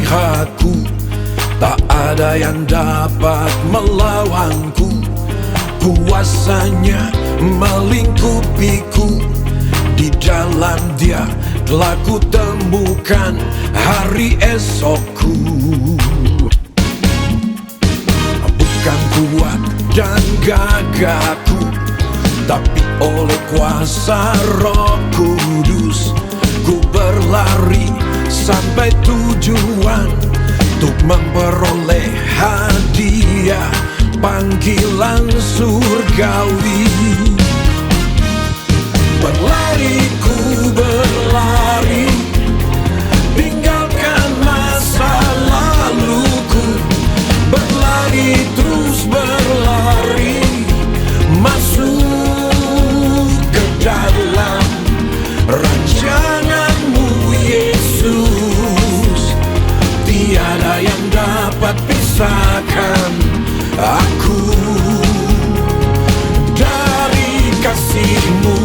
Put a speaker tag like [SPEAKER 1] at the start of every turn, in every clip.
[SPEAKER 1] melihatku, tak ada yang dapat melawanku. Kuasanya melingkupiku, di dalam Dia telah kutemukan hari esokku. Bukan kuat dan gagahku, tapi oleh kuasa Roh Kudus ku berlari sampai tujuan, untuk memperoleh hadiah panggilan surgawi. Berlari ku berlari, tinggalkan masa laluku. Berlari terus berlari, masuk ke dalam rancangan-Mu Yesus. Tiada yang dapat pisahkan aku dari kasih-Mu.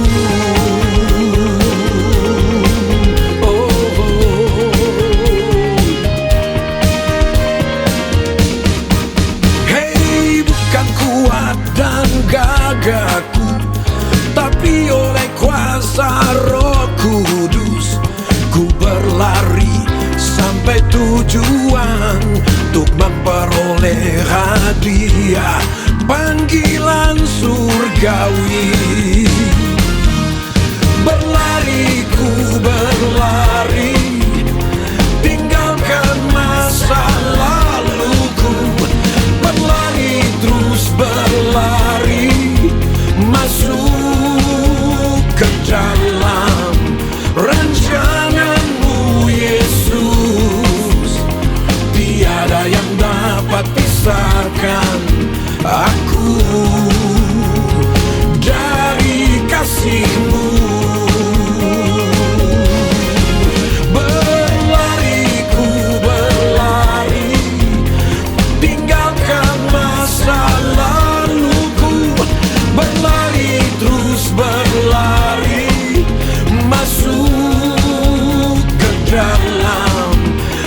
[SPEAKER 1] Hei, bukan kuat dan gagahku, tapi oleh kuasa Roh Kudus ku berlari sampai tujuan, untuk memperoleh hadiah panggilan surgawi. Berlari ku berlari, tinggalkan masa laluku. Berlari terus berlari, masuk ke dalam rancangan-Mu Yesus. Tiada yang dapat pisahkan aku dari kasih-Mu. Berlari ku berlari, tinggalkan masa laluku. Berlari terus berlari, masuk ke dalam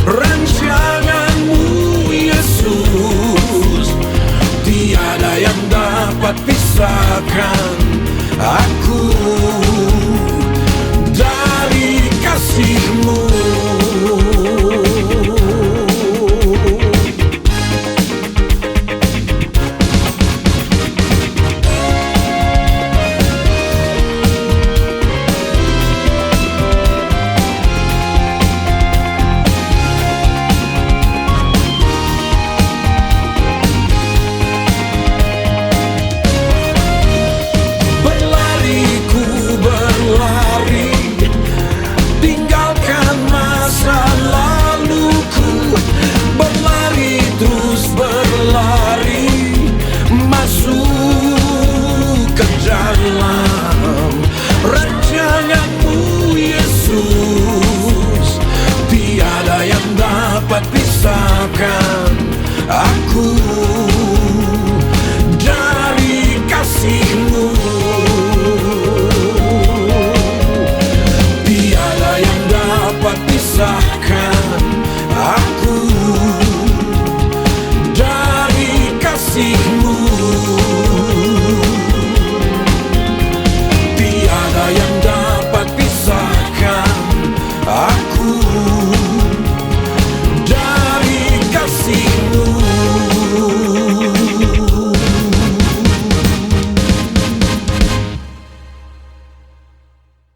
[SPEAKER 1] rancangan-Mu Yesus. Tiada yang dapat pisahkan aku dari kasih-Mu. Pisahkan aku